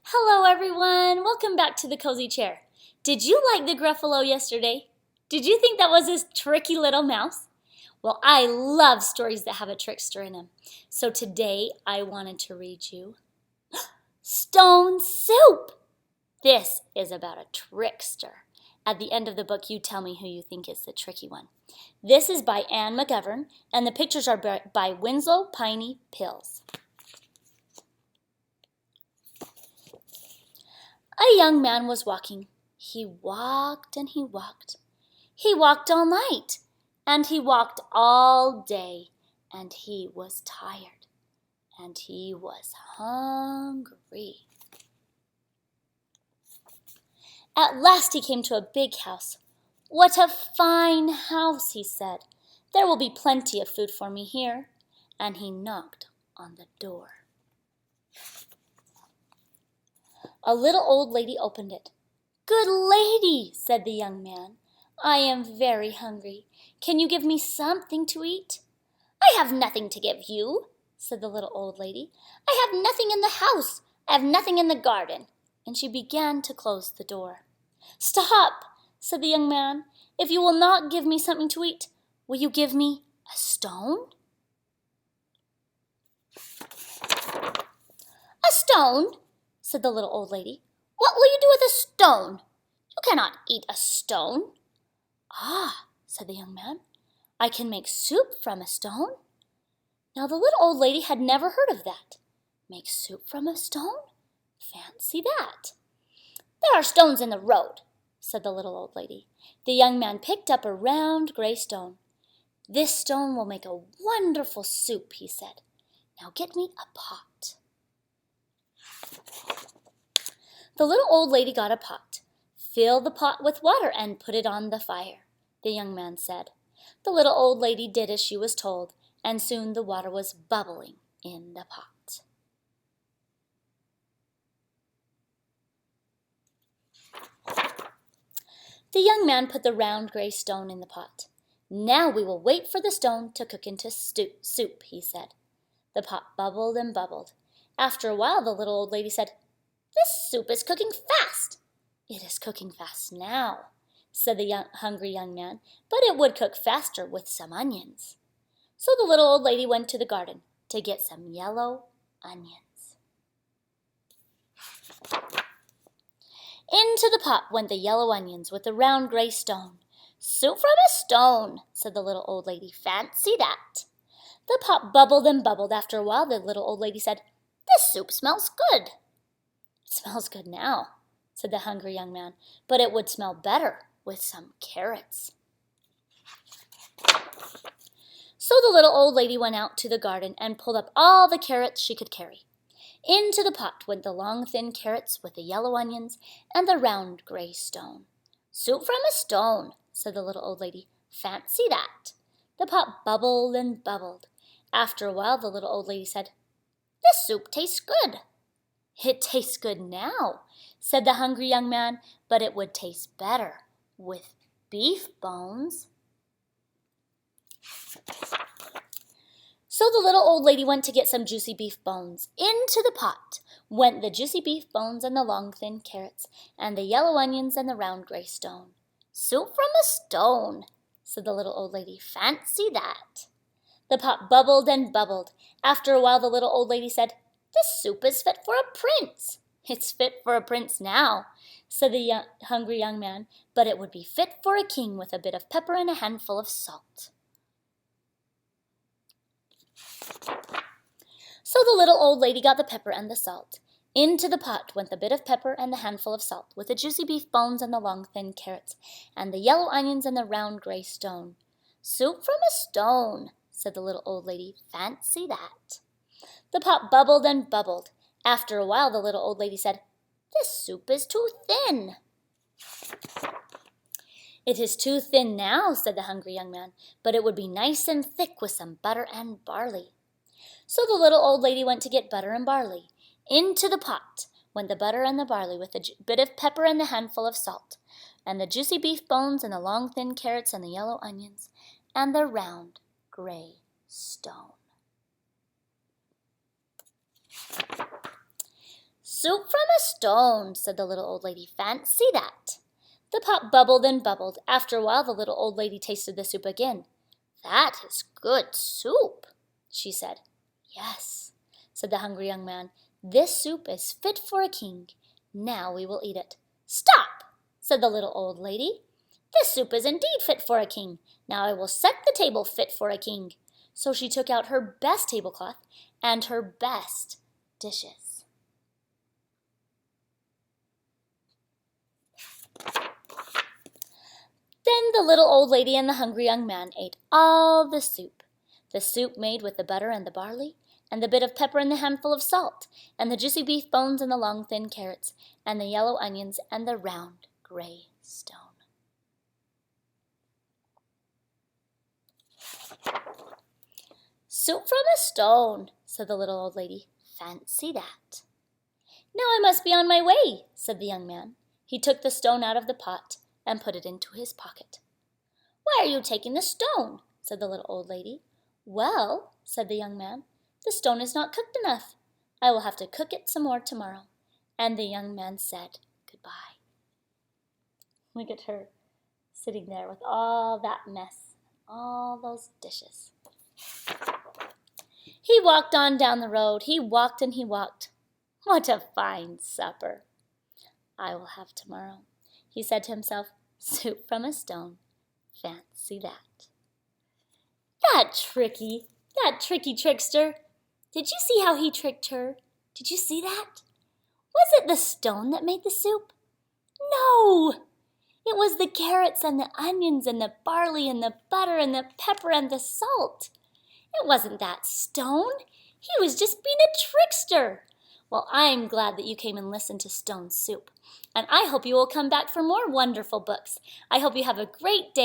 Hello everyone, welcome back to the Cozy Chair. Did you like the Gruffalo yesterday? Did you think that was a tricky little mouse? Well, I love stories that have a trickster in them. So today I wanted to read you Stone Soup. This is about a trickster. At the end of the book, you tell me who you think is the tricky one. This is by Anne McGovern, and the pictures are by Winslow Piney Pills. A young man was walking. He walked and he walked. He walked all night, and he walked all day, and he was tired, and he was hungry. At last he came to a big house. "What a fine house," he said. "There will be plenty of food for me here." And he knocked on the door. A little old lady opened it. "Good lady," said the young man, "I am very hungry. Can you give me something to eat?" "I have nothing to give you," said the little old lady. "I have nothing in the house. I have nothing in the garden." And she began to close the door. "Stop," said the young man. "If you will not give me something to eat, will you give me a stone?" "A stone?" said the little old lady. "What will you do with a stone? You cannot eat a stone." "Ah," said the young man, "I can make soup from a stone." Now the little old lady had never heard of that. Make soup from a stone? Fancy that. "There are stones in the road," said the little old lady. The young man picked up a round gray stone. "This stone will make a wonderful soup," he said. "Now get me a pot." The little old lady got a pot. "Fill the pot with water and put it on the fire," the young man said. The little old lady did as she was told, and soon the water was bubbling in the pot. The young man put the round gray stone in the pot. "Now we will wait for the stone to cook into soup," he said. The pot bubbled and bubbled. After a while the little old lady said, "This soup is cooking fast." "It is cooking fast now," said the hungry young man, "but it would cook faster with some onions." So the little old lady went to the garden to get some yellow onions. Into the pot went the yellow onions with the round gray stone. "Soup from a stone," said the little old lady. "Fancy that." The pot bubbled and bubbled. After a while the little old lady said, "This soup smells good." "It smells good now," said the hungry young man, "but it would smell better with some carrots." So the little old lady went out to the garden and pulled up all the carrots she could carry. Into the pot went the long thin carrots with the yellow onions and the round gray stone. "Soup from a stone," said the little old lady. "Fancy that." The pot bubbled and bubbled. After a while the little old lady said, "This soup tastes good." "It tastes good now," said the hungry young man, "but it would taste better with beef bones." So the little old lady went to get some juicy beef bones. Into the pot went the juicy beef bones and the long thin carrots and the yellow onions and the round gray stone. "Soup from a stone," said the little old lady. "Fancy that." The pot bubbled and bubbled. After a while the little old lady said, "This soup is fit for a prince." "It's fit for a prince now," said the hungry young man, "but it would be fit for a king with a bit of pepper and a handful of salt." So the little old lady got the pepper and the salt. Into the pot went the bit of pepper and the handful of salt, with the juicy beef bones and the long thin carrots, and the yellow onions and the round gray stone. "Soup from a stone," said the little old lady. "Fancy that." The pot bubbled and bubbled. After a while the little old lady said, "This soup is too thin." "It is too thin now," said the hungry young man, "but it would be nice and thick with some butter and barley." So the little old lady went to get butter and barley. Into the pot went the butter and the barley with a bit of pepper and the handful of salt, and the juicy beef bones and the long thin carrots and the yellow onions and the round gray stone. Soup from a stone, said the little old lady. Fancy that. The pot bubbled and bubbled. After a while, the little old lady tasted the soup again. That is good soup, she said. Yes, said the hungry young man. This soup is fit for a king. Now we will eat it. Stop, said the little old lady. This soup is indeed fit for a king. Now I will set the table fit for a king. So she took out her best tablecloth and her best dishes. Then the little old lady and the hungry young man ate all the soup made with the butter and the barley, and the bit of pepper and the handful of salt, and the juicy beef bones and the long thin carrots, and the yellow onions and the round gray stone. Soup from a stone, said the little old lady. Fancy that. Now I must be on my way, said the young man. He took the stone out of the pot and put it into his pocket. Why are you taking the stone? Said the little old lady. Well, said the young man, the stone is not cooked enough. I will have to cook it some more tomorrow. And the young man said goodbye. Look at her sitting there with all that mess, all those dishes. He walked on down the road. He walked and he walked. What a fine supper I will have tomorrow, he said to himself. Soup from a stone. Fancy that. That tricky trickster. Did you see how he tricked her? Did you see that? Was it the stone that made the soup? No! It was the carrots and the onions and the barley and the butter and the pepper and the salt. It wasn't that stone. He was just being a trickster. Well, I'm glad that you came and listened to Stone Soup. And I hope you will come back for more wonderful books. I hope you have a great day.